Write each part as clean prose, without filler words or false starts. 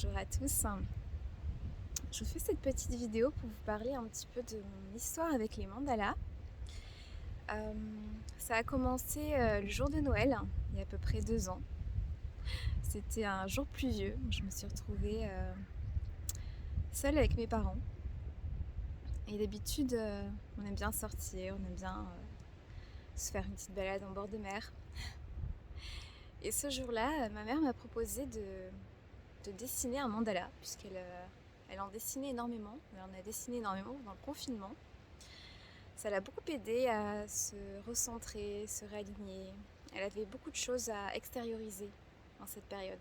Bonjour à tous. Je vous fais cette petite vidéo pour vous parler un petit peu de mon histoire avec les mandalas. Ça a commencé le jour de Noël, il y a à peu près 2 ans. C'était un jour pluvieux. Je me suis retrouvée seule avec mes parents. Et d'habitude, on aime bien sortir, on aime bien se faire une petite balade en bord de mer. Et ce jour-là, ma mère m'a proposé de dessiner un mandala, puisqu'elle en dessinait énormément. Elle en a dessiné énormément pendant le confinement. Ça l'a beaucoup aidée à se recentrer, se réaligner. Elle avait beaucoup de choses à extérioriser dans cette période.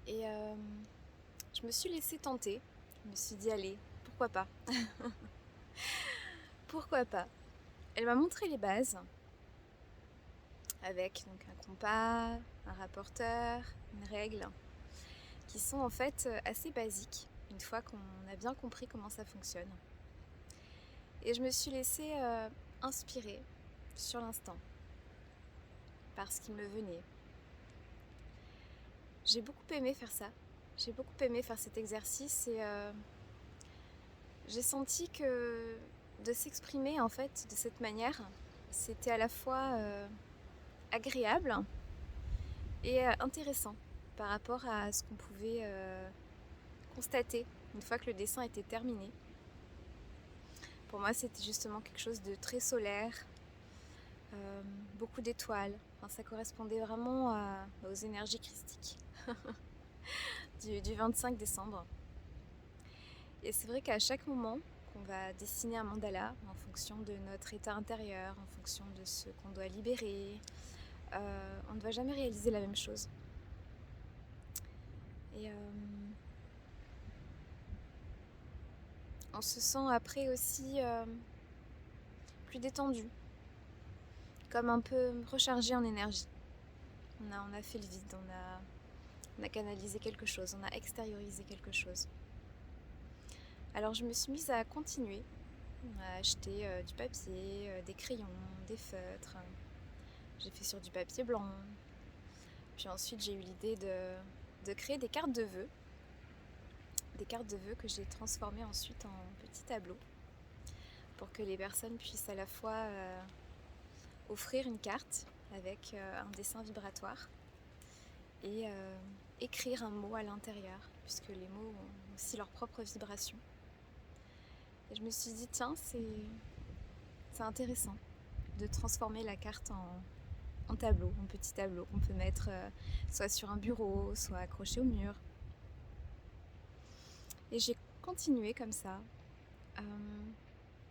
Et je me suis laissée tenter. Je me suis dit, allez, pourquoi pas? Pourquoi pas? Elle m'a montré les bases, avec donc un compas, un rapporteur, une règle, qui sont en fait assez basiques, une fois qu'on a bien compris comment ça fonctionne. Et je me suis laissée inspirer sur l'instant, par ce qui me venait. J'ai beaucoup aimé faire ça. J'ai beaucoup aimé faire cet exercice et j'ai senti que de s'exprimer en fait de cette manière, c'était à la fois agréable et intéressant par rapport à ce qu'on pouvait constater une fois que le dessin était terminé. Pour moi, c'était justement quelque chose de très solaire, beaucoup d'étoiles. Enfin, ça correspondait vraiment aux énergies christiques du 25 décembre. Et c'est vrai qu'à chaque moment qu'on va dessiner un mandala, en fonction de notre état intérieur, en fonction de ce qu'on doit libérer, on ne va jamais réaliser la même chose. Et on se sent après aussi plus détendu, comme un peu rechargé en énergie. On a fait le vide, on a canalisé quelque chose, on a extériorisé quelque chose. Alors je me suis mise à continuer, à acheter du papier, des crayons, des feutres. J'ai fait sur du papier blanc. Puis ensuite j'ai eu l'idée de créer des cartes de vœux. Des cartes de vœux que j'ai transformées ensuite en petits tableaux pour que les personnes puissent à la fois offrir une carte avec un dessin vibratoire et écrire un mot à l'intérieur, puisque les mots ont aussi leur propre vibration. Et je me suis dit, tiens, c'est intéressant de transformer la carte en tableau, en petit tableau qu'on peut mettre soit sur un bureau, soit accroché au mur. Et j'ai continué comme ça.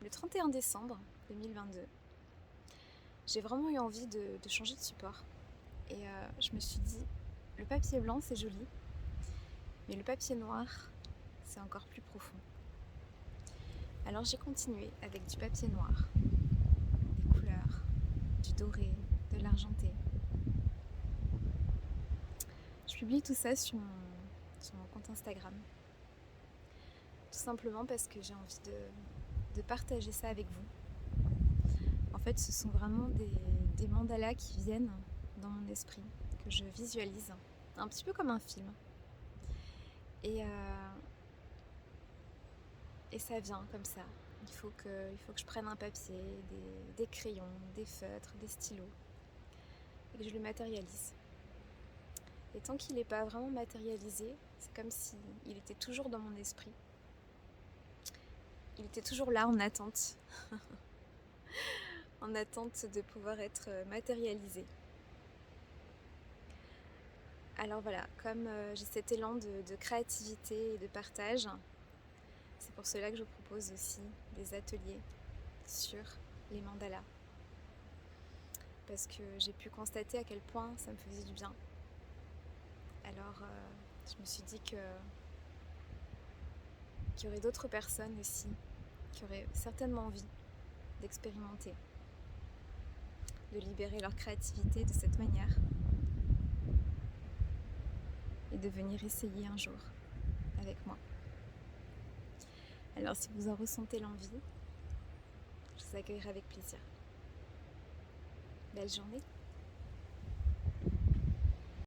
Le 31 décembre 2022, j'ai vraiment eu envie de changer de support. Et je me suis dit, le papier blanc c'est joli, mais le papier noir c'est encore plus profond. Alors j'ai continué avec du papier noir, des couleurs, du doré, de l'argenté. Je publie tout ça sur mon compte Instagram. Tout simplement parce que j'ai envie de partager ça avec vous. En fait, ce sont vraiment des mandalas qui viennent dans mon esprit, que je visualise, un petit peu comme un film. Et ça vient comme ça. Il faut que je prenne un papier, des crayons, des feutres, des stylos, et que je le matérialise. Et tant qu'il n'est pas vraiment matérialisé, c'est comme s'il était toujours dans mon esprit. Il était toujours là en attente, en attente de pouvoir être matérialisé. Alors voilà, comme j'ai cet élan de créativité et de partage, c'est pour cela que je propose aussi des ateliers sur les mandalas. Parce que j'ai pu constater à quel point ça me faisait du bien. Alors je me suis dit qu'il y aurait d'autres personnes aussi qui auraient certainement envie d'expérimenter, de libérer leur créativité de cette manière et de venir essayer un jour avec moi. Alors si vous en ressentez l'envie, je vous accueillerai avec plaisir. Belle journée!